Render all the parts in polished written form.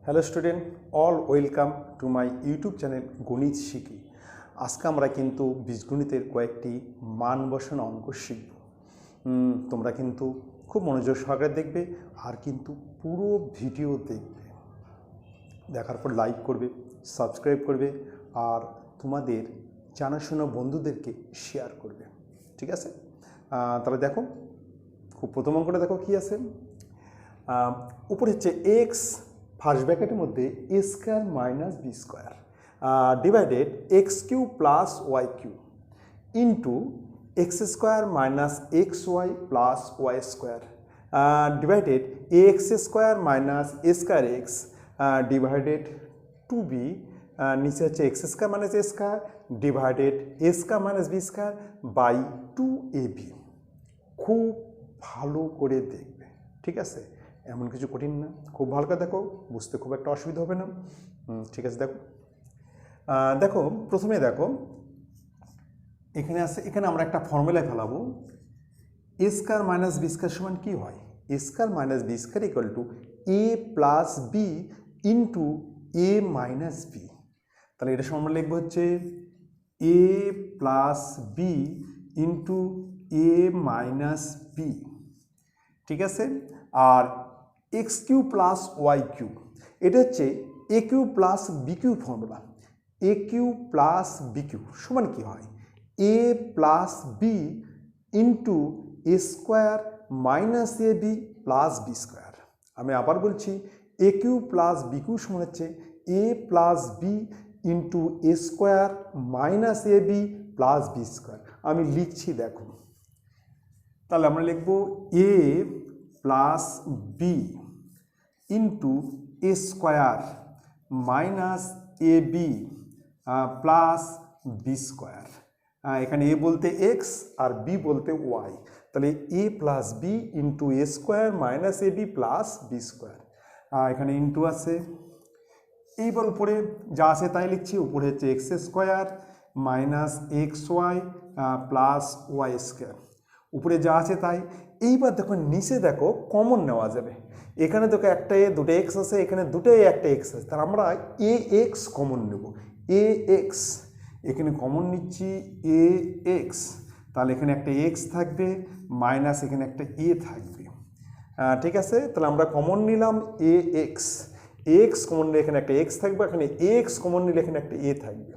Hello student, all welcome to my YouTube channel গণিত শিখি। আজকে আমরা কিন্তু বীজগণিতের কয়েকটি মান বসানো অঙ্ক শিখব। তোমরা কিন্তু খুব মনোযোগ সহকারে দেখবে আর কিন্তু পুরো ভিডিও দেখবে, দেখার পর লাইক করবে, সাবস্ক্রাইব করবে আর তোমাদের জানাশোনা বন্ধুদেরকে শেয়ার করবে, ঠিক আছে? তাহলে দেখো, খুব প্রথম অঙ্কটা দেখো কি আছে। উপরে হচ্ছে এক্স ফার্স্ট ব্র্যাকেটের মধ্যে a square minus b square divided x cube plus Y cube into x square minus x Y plus Y square divided a x square minus a square x divided two b, নিচে হচ্ছে x square minus a square divided a square minus b square by two a b. খুব ভালো করে দেখবে, ঠিক আছে? এমন কিছু কঠিন না, খুব ভালো করে দেখো, বুঝতে খুব একটা অসুবিধা হবে না। ঠিক আছে, দেখো দেখো প্রথমে দেখো এখানে আছে, এখানে আমরা একটা ফর্মুলায় ফেলাবো। A square minus b square সমান কী হয়? A square minus b square equal to a plus B into A minus b. তাহলে এটা সমান লিখবো হচ্ছে এ প্লাস বি ইন্টু এ মাইনাস বি, ঠিক আছে? আর x cube plus Y cube, এটা হচ্ছে a cube plus b cube formula. A cube plus b cube সমান কী হয়? A plus B into a square minus a b plus B square. আমি আবার বলছি, এ কিউ প্লাস বি কিউ সমান হচ্ছে এ plus B into a square minus a b plus B square. আমি লিখছি, দেখো তাহলে আমরা লিখব এ plus B into a square minus a b plus B square. এখানে এ বলতে এক্স আর বি বলতে ওয়াই, তাহলে এ plus B into a square minus a b plus B square. এখানে ইন্টু আছে, এইবার উপরে যা আছে তাই লিখছি। উপরে হচ্ছে x square minus x Y plus Y square, উপরে যা আছে তাই। এইবার দেখো নিচে দেখো কমন নেওয়া যাবে। এখানে দেখো একটা এ দুটো এক্স আছে, এখানে দুটো এ একটা এক্স আছে, তাহলে আমরা এ এক্স কমন নেব। এ এক্স এখানে কমন নিচ্ছি, এ এক্স, তাহলে এখানে একটা এক্স থাকবে মাইনাস এখানে একটা এ থাকবে, ঠিক আছে? তাহলে আমরা কমন নিলাম এ এক্স, এক্স কমন নিলে এখানে একটা এক্স থাকবে, এখানে এক্স কমন নিলে এখানে একটা এ থাকবে।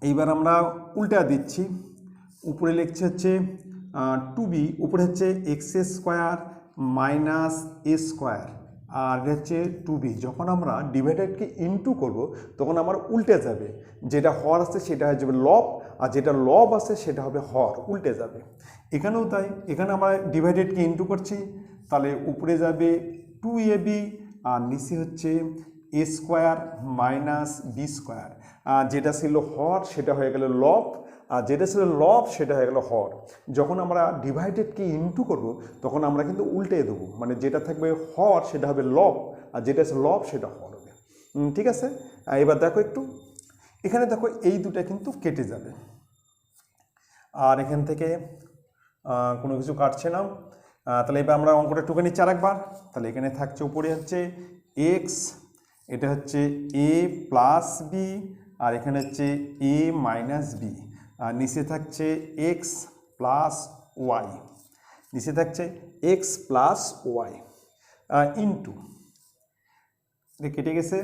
এইবার আমরা উল্টা দিচ্ছি, উপরে লিখছে হচ্ছে টু বি, উপরে হচ্ছে x square minus a square আর হচ্ছে টু বি। যখন আমরা ডিভাইডেডকে ইনটু করব তখন আমার উল্টে যাবে, যেটা হর আছে সেটা হয়ে যাবে লব, আর যেটা লব আছে সেটা হবে হর, উল্টে যাবে। এখানেও তাই, এখানে আমরা ডিভাইডেডকে ইনটু করছি, তাহলে উপরে যাবে টু এ বি আর নিচে হচ্ছে এ স্কোয়ার মাইনাস বি স্কোয়ার। যেটা ছিল হর সেটা হয়ে গেল লব, আর যেটা ছিল লব সেটা হয়ে গেল হর। যখন আমরা ডিভাইডেডকে ইনটু করব তখন আমরা কিন্তু উল্টে দেবো, মানে যেটা থাকবে হর সেটা হবে লব, আর যেটা আছে লব সেটা হর হবে, ঠিক আছে? এবার দেখো একটু, এখানে দেখো এই দুটা কিন্তু কেটে যাবে, আর এখান থেকে কোনো কিছু কাটছে না। তাহলে এবার আমরা অঙ্কটা টুকে নিচ্ছি আরেকবার। তাহলে এখানে থাকছে উপরে হচ্ছে এক্স, এটা হচ্ছে এ প্লাস বি, আর এখানে হচ্ছে এ মাইনাস বি, আর নিচে থাকছে এক্স প্লাস ওয়াই, নিচে থাকছে এক্স প্লাস ওয়াই ইন্টু, কেটে গেছে,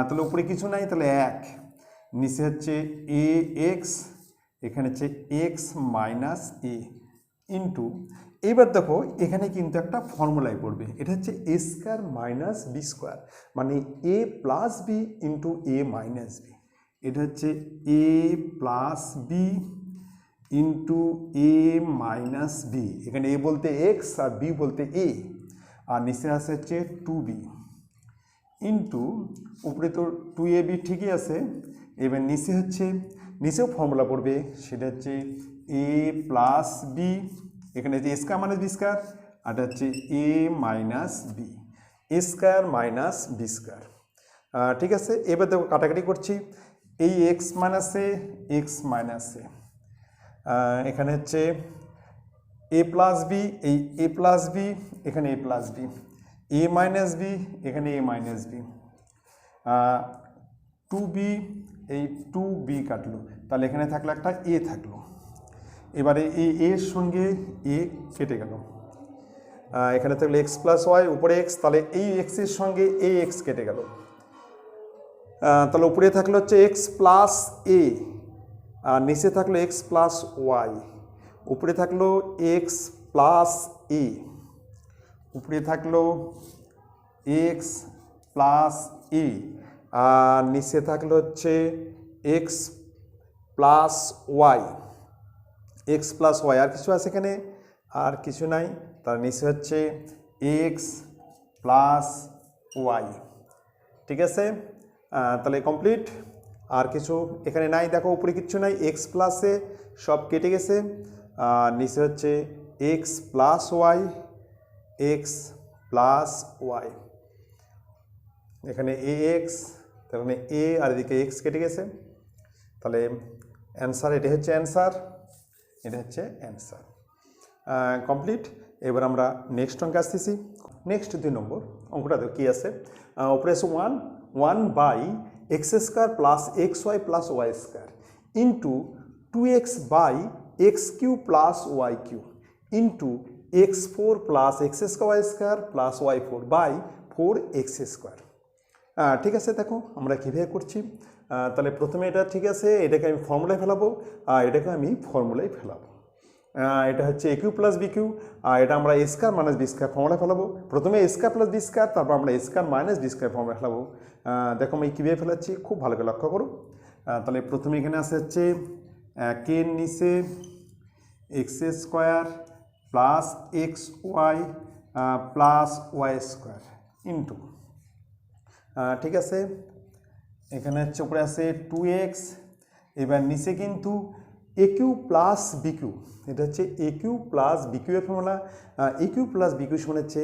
তাহলে উপরে কিছু নাই, তাহলে এক, নিচে হচ্ছে এ এক্স, এখানে হচ্ছে এক্স মাইনাস এ ইন্টু। এইবার দেখো এখানে কিন্তু একটা ফর্মুলায় পড়বে, এটা হচ্ছে এ স্কোয়ার মাইনাস বি স্কোয়ার, মানে a plus B into A minus B. এটা হচ্ছে এ প্লাস বি ইন্টু এ মাইনাস বি, এখানে এ বলতে এক্স আর বি বলতে এ, আর নিচে আসে হচ্ছে টু বি ইন্টু, উপরে তো টু এ বি ঠিকই আছে, এবার নিচে হচ্ছে, নিচেও ফর্মুলা পড়বে, সেটা হচ্ছে এ প্লাস বি, এখানে হচ্ছে এ স্কোয়ার মাইনাস বি স্কোয়ার, আর হচ্ছে a minus B, A square minus b square, ঠিক আছে? এবার দেখো কাটাকাটি করছি, এই এক্স মাইনাসে এক্স মাইনাসে, এখানে হচ্ছে এ প্লাস বি, এই এ প্লাস বি, এখানে এ প্লাস বি, এ মাইনাস বি, এখানে এ মাইনাস বি, 2b, এই 2b কাটলো, তাহলে এখানে থাকলো একটা এ থাকলো। এবারে এই এর সঙ্গে এ কেটে গেল, এখানে থাকলো এক্স প্লাস ওয়াই, উপরে এক্স, তাহলে এই এক্সের সঙ্গে এ এক্স কেটে গেল, তাহলে উপরে থাকলো হচ্ছে এক্স প্লাস এ, আর নিচে থাকলো এক্স প্লাস ওয়াই, উপরে থাকলো এক্স প্লাস এ, উপরে থাকলো এক্স প্লাস এ, আর নিচে থাকলো হচ্ছে x plus Y, x plus y, আর কিছু আছে এখানে? আর কিছু নাই, তার নিচে হচ্ছে এক্স প্লাস ওয়াই। ঠিক আছে, তাহলে কমপ্লিট, আর কিছু এখানে নাই, দেখো উপরে কিচ্ছু নাই, এক্স প্লাসে সব কেটে গেছে, আর নিচে হচ্ছে x plus Y, x plus Y, এখানে এ এক্স, তার মানে এ, আর এদিকে এক্স কেটে গেছে, তাহলে অ্যান্সার, এটা হচ্ছে অ্যান্সার, এটা হচ্ছে অ্যান্সার। কমপ্লিট। এবার আমরা নেক্সট অঙ্কে আসতেছি। নেক্সট 2 নম্বর অঙ্কটা তো কী আছে, উপরে আছে 1 by X square plus x Y plus Y square into 2x by X cube plus Y cube into x4 plus x square square plus y4 by 4x square. ঠিক আছে, দেখো আমরা কীভাবে করছি, তাহলে প্রথমে এটা ঠিক আছে, এটাকে আমি ফর্মুলায় ফেলাবো, এটাকে আমি ফর্মুলায় ফেলাবো, এটা হচ্ছে a cube plus b cube, এটা আমরা a square minus b square formula ফেলাবো, প্রথমে a square plus B square, তারপর আমরা a square minus b square formula ফেলাবো। দেখো আমি কীভাবে ফেলাচ্ছি, খুব ভালো করে লক্ষ্য করো। তাহলে প্রথমে এখানে আসে হচ্ছে কে এর নিচে x square plus x Y plus Y square into, ঠিক আছে, এখানে হচ্ছে উপরে আছে 2x, এবার নিচে কিন্তু এ কিউ প্লাস বি কিউ, এটা হচ্ছে a cube plus b Q এর formula, a cube plus b cube সমান হচ্ছে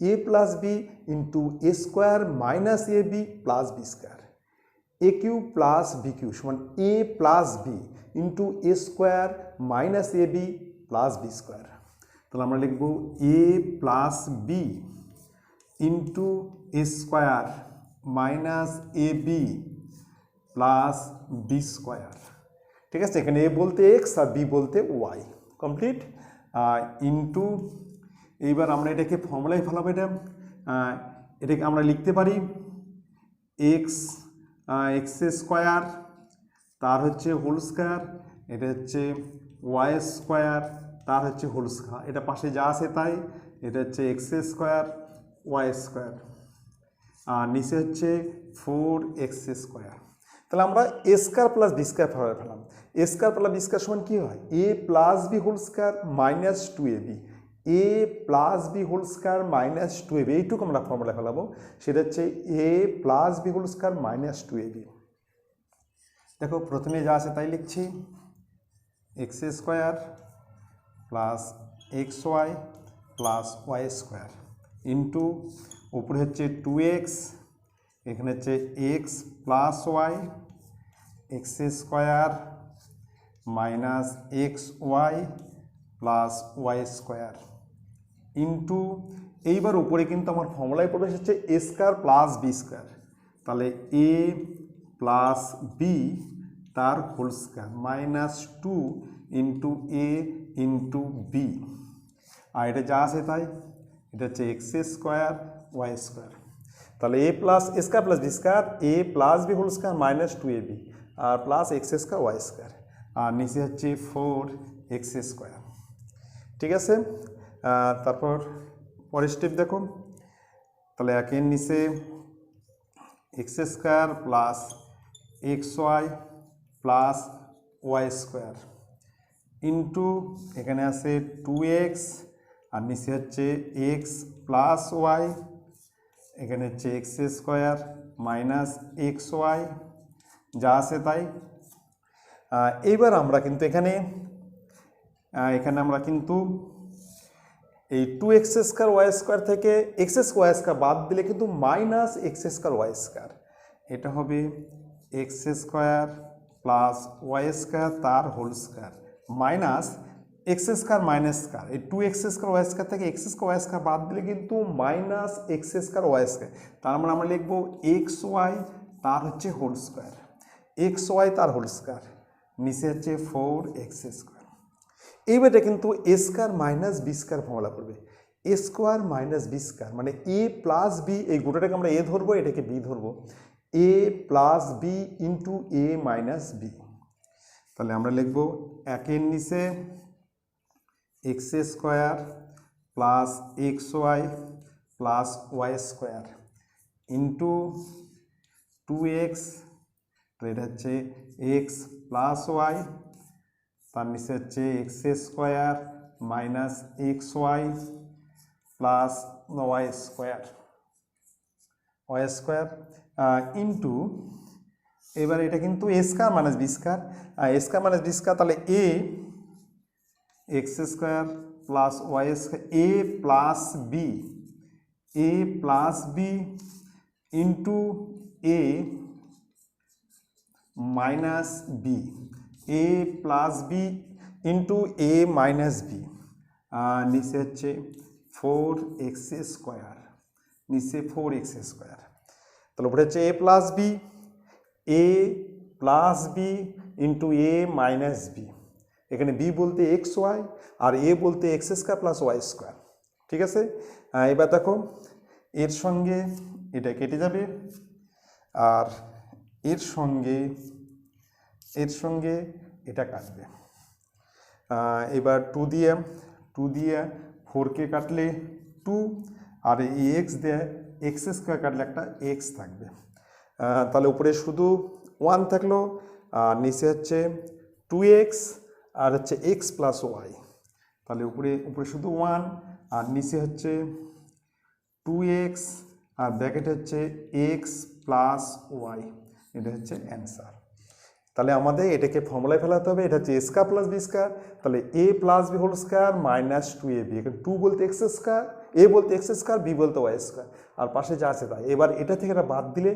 এ plus B into a square minus a b plus B square, a cube plus b cube সমান এ plus B into a square minus a b plus B square. তাহলে আমরা লিখব এ plus B into a square minus a b plus B square. ঠিক আছে, এখানে এ বলতে x আর B বলতে Y. Complete. Into, এইবার আমরা এটাকে ফর্মুলায় ফেলাবো, এটাকে আমরা লিখতে পারি এক্স স্কোয়ার, তার হচ্ছে হোল স্কোয়ার, এটা হচ্ছে ওয়াই স্কোয়ার, তার হচ্ছে হোল স্কোয়ার, এটা পাশে যা আছে তাই, এটা হচ্ছে এক্স স্কোয়ার ওয়াই স্কোয়ার, আর নিচে হচ্ছে 4x স্কোয়ার। তাহলে আমরা a square plus B square formula ফেলাম, a square plus B square সমান কী হয়, a plus b whole square minus 2ab, a plus b whole square minus 2ab, এইটুকু আমরা ফর্মুলা ফেলাবো, সেটা হচ্ছে এ plus b whole square minus 2ab। দেখো প্রথমে যা আছে তাই লিখছি, x square plus x Y plus Y square into, উপরে হচ্ছে 2x, এখানে হচ্ছে x plus Y X square minus x Y plus Y square into, এইবার উপরে কিন্তু আমার ফর্মুলায় প্রবেশ হচ্ছে এ স্কোয়ার প্লাস বি স্কোয়ার, তাহলে এ প্লাস বি তার whole square minus 2 into A into B, আর এটা যা আছে তাই, এটা হচ্ছে এক্স স্কোয়ার ওয়াই স্কোয়ার, তাহলে এ plus a square plus B square, a plus b whole square minus 2ab আর plus x square y square, আর নিচে হচ্ছে 4x স্কোয়ার। ঠিক আছে, তারপর পরের স্টেপ দেখো, তাহলে একের নিচে x square plus x Y plus Y square into, এখানে আছে 2x, আর নিচে হচ্ছে এক্স প্লাস ওয়াই, এখানে হচ্ছে x square minus x Y, যা আছে তাই। এইবার আমরা কিন্তু এখানে আমরা কিন্তু এই 2x স্কোয়ার ওয়াই স্কোয়ার থেকে এক্স স্কোয়ার স্কোয়ার বাদ দিলে কিন্তু minus x square y square, এটা হবে x square plus Y square তার whole square minus x square minus square, এই 2x স্কোয়ার ওয়াই স্কোয়ার থেকে এক্স স্কোয়ার ওয়াই স্কোয়ার বাদ দিলে কিন্তু minus x square y square, তার মানে আমরা লিখবো এক্স ওয়াই তার হচ্ছে হোল স্কোয়ার, এক্স ওয়াই তার হোল স্কোয়ার, নিচে হচ্ছে 4x স্কোয়ার। এইবারটা কিন্তু a square minus b square formula করবে, a square minus b square মানে এ প্লাস বি, এই গোটাটাকে আমরা এ ধরবো, এটাকে বি ধরবো, a plus B into A minus b. তাহলে আমরা লিখবো একের নিচে x square plus x Y plus Y square into 2x, এটা হচ্ছে এক্স প্লাস ওয়াই, তার নিচে হচ্ছে x square minus x Y plus Y square into, এবার এটা কিন্তু a square minus b square, a square minus b square, তাহলে a x square plus Y square, a plus B into A minus B, A plus B into A minus B, নিচে হচ্ছে 4x square, নিচে 4x square. তাহলে উপরে হচ্ছে এ plus B into এ minus B, এখানে B বলতে X Y আর A বলতে x square plus Y square. ঠিক আছে, এবার দেখো এর সঙ্গে এটা কেটে যাবে আর এর সঙ্গে এটা কাটবে। এবার 2 দিয়ে 4কে কাটলে 2, আর এই এক্স দিয়ে এক্স স্কোয়ার কাটলে একটা এক্স থাকবে। তাহলে উপরে শুধু 1 থাকলো, আর নিচে হচ্ছে 2x আর হচ্ছে এক্স প্লাস ওয়াই, তাহলে উপরে শুধু 1 আর নিচে হচ্ছে 2x আর ব্র্যাকেট হচ্ছে এক্স প্লাস ওয়াই, এটা হচ্ছে অ্যান্সার। তাহলে আমাদের এটাকে ফর্মুলায় ফেলাতে হবে, এটা হচ্ছে এ স্কোয়ার প্লাস বি স্কোয়ার, তাহলে এ plus b whole square minus 2ab, এখানে 2 বলতে এক্স স্কোয়ার, এ বলতে এক্স স্কোয়ার, বি বলতে ওয়াই স্কোয়ার, আর পাশে যা আছে তাই। এবার এটা থেকে এটা বাদ দিলে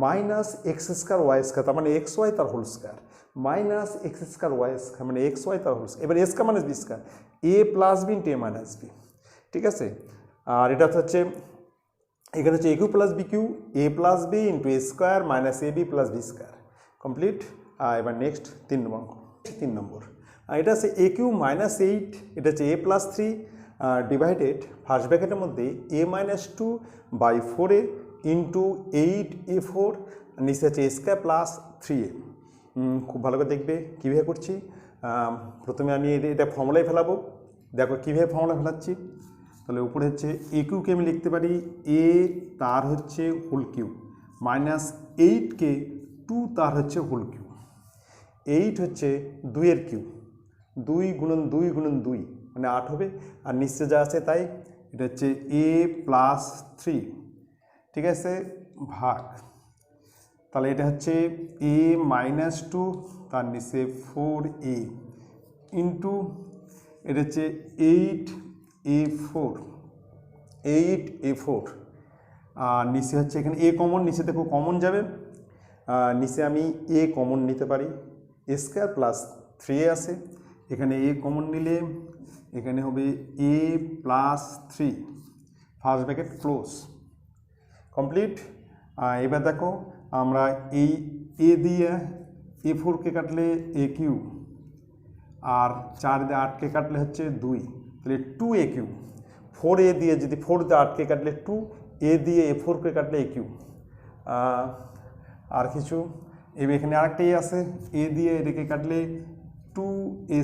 minus x square y square, তার মানে এক্স ওয়াই তার whole square, minus x square y square মানে এক্স ওয়াই তার হোল স্কোয়ার। এবার a square minus b square, a plus B into A minus b. ঠিক আছে, আর এটা হচ্ছে এখানে হচ্ছে a cube plus b cube, a plus B into a square minus a b plus B square, complete. এবার next 3 number, এটা হচ্ছে এ কিউ মাইনাস 8, এটা হচ্ছে এ প্লাস 3 ডিভাইডেড ফার্স্ট ব্র্যাকেটের মধ্যে এ minus 2 by 4a into 8a4, নিচে হচ্ছে এ square plus 3a। খুব ভালো করে দেখবে কীভাবে করছি। প্রথমে আমি এটা ফর্মুলায় ফেলাবো, দেখো কীভাবে ফর্মুলা ফেলাচ্ছি। তাহলে উপরে হচ্ছে এ কিউকে আমি লিখতে পারি এ তার হচ্ছে হোল কিউ মাইনাস 8কে 2 তার হচ্ছে হোল কিউ, 8 হচ্ছে 2-এর কিউ, 2 গুণন 2 মানে 8 হবে, আর নিচে যা আছে তাই। এটা হচ্ছে এ প্লাস 3, ঠিক আছে, ভাগ, তাহলে এটা হচ্ছে এ মাইনাস 2 তার নিচে 4a ইন্টু এটা হচ্ছে 8a4, আর নিচে হচ্ছে এখানে এ কমন, নিচে দেখো কমন যাবে, নিচে আমি এ কমন নিতে পারি, এ স্কোয়ার প্লাস 3a আছে, এখানে এ কমন নিলে এখানে হবে a plus 3, first bracket close, complete. এবার দেখো আমরা এই এ দিয়ে a4কে কাটলে এ কিউ, আর 4 দিয়ে 8কে কাটলে হচ্ছে 2, তাহলে 2a কিউ, 4a দিয়ে যদি 4 দিয়ে 8কে কাটলে 2, এ দিয়ে a4কে কাটলে এ কিউ, আর কিছু এখানে আরেকটা এ আছে, এ দিয়ে এটাকে কাটলে 2a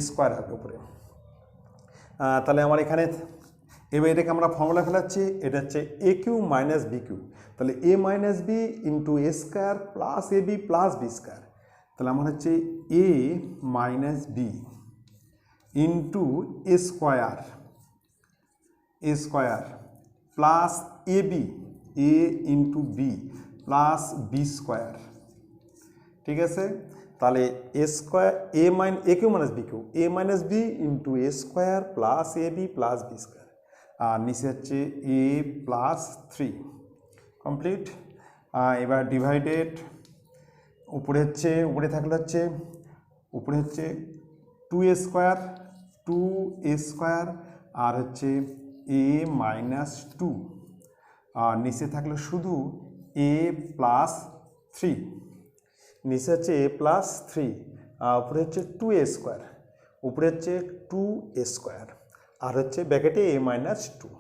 স্কোয়ার হবে উপরে। তাহলে আমার এখানে এবার এটাকে আমরা ফর্মুলা ফেলাচ্ছি, এটা হচ্ছে a cube minus B cube, তাহলে a minus B into a square plus a b plus B square, তাহলে আমার হচ্ছে a minus B into a square plus a b, a into b plus B square, ঠিক আছে। তাহলে a square a cube minus B cube, a minus B into a square plus a b plus B square, আর নিচে হচ্ছে এ plus 3, complete. এবার divided উপরে থাকলে হচ্ছে উপরে হচ্ছে 2a² 2a² আর হচ্ছে a মাইনাস 2 আর নিচে থাকলো শুধু a প্লাস 3, নিচে হচ্ছে a প্লাস 3 আর উপরে হচ্ছে 2a², উপরে হচ্ছে 2a² আর হচ্ছে ব্র্যাকেটে a মাইনাস 2।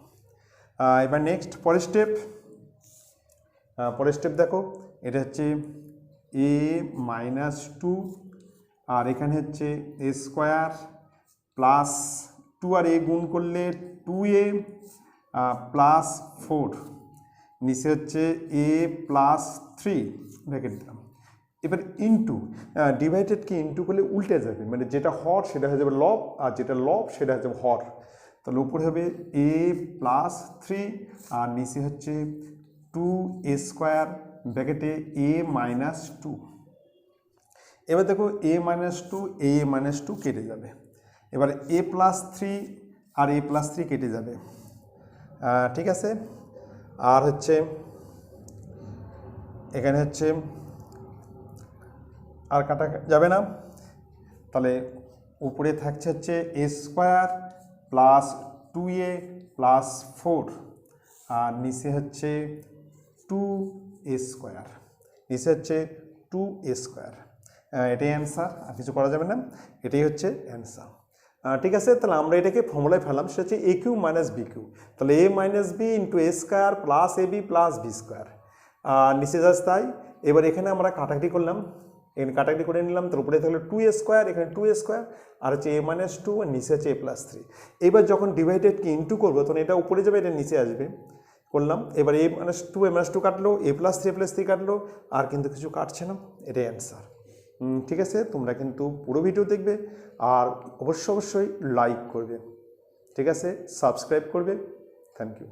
এবার নেক্সট পরের স্টেপ দেখো, এটা হচ্ছে a মাইনাস 2 আর এখানে হচ্ছে a² প্লাস 2 আর a গুণ করলে 2a প্লাস 4, নিচে হচ্ছে a প্লাস 3 ব্র্যাকেট দিলাম। এবার ইন্টু, ডিভাইডেডকে ইন্টু করলে উল্টে যাবে, মানে যেটা হর সেটা হয়ে যাবে লব আর যেটা লব সেটা হয়ে যাবে হর। তাহলে উপরে হবে a প্লাস 3 আর নিচে হচ্ছে 2a² ব্র্যাকেটে a মাইনাস 2। এবার দেখো a মাইনাস 2 কেটে যাবে, এবার a প্লাস 3 আর a প্লাস 3 কেটে যাবে, ঠিক আছে। আর হচ্ছে এখানে হচ্ছে আর কাটা যাবে না, তাহলে উপরে থাকছে হচ্ছে a² প্লাস 2a প্লাস 4 আর নিচে হচ্ছে 2a², নিচে হচ্ছে 2a²। এটাই অ্যান্সার, আর কিছু করা যাবে না, এটাই হচ্ছে অ্যান্সার। ঠিক আছে, তাহলে আমরা এটাকে ফর্মুলায় ফেললাম, সেটা হচ্ছে a cube minus B cube. তাহলে a minus B into a² plus ab plus b², নিচে যাচ্ছে তাই। এবার এখানে আমরা কাটাকাটি করলাম, এখানে কাটাকাটি করে নিলাম, তার উপরে থাকলো 2a², এখানে 2a² আর হচ্ছে a মাইনাস 2 আর নিচে হচ্ছে a প্লাস 3। এবার যখন ডিভাইডেডকে ইন্টু করবো তখন এটা উপরে যাবে, এটা নিচে আসবে, করলাম। এবার a মাইনাস 2 কাটলো, a প্লাস 3 কাটলো, আর কিন্তু কিছু কাটছে না, এটাই অ্যান্সার। ঠিক আছে, তোমরা কিন্তু পুরো ভিডিও দেখবে আর অবশ্যই লাইক করবে, ঠিক আছে, সাবস্ক্রাইব করবে। Thank you.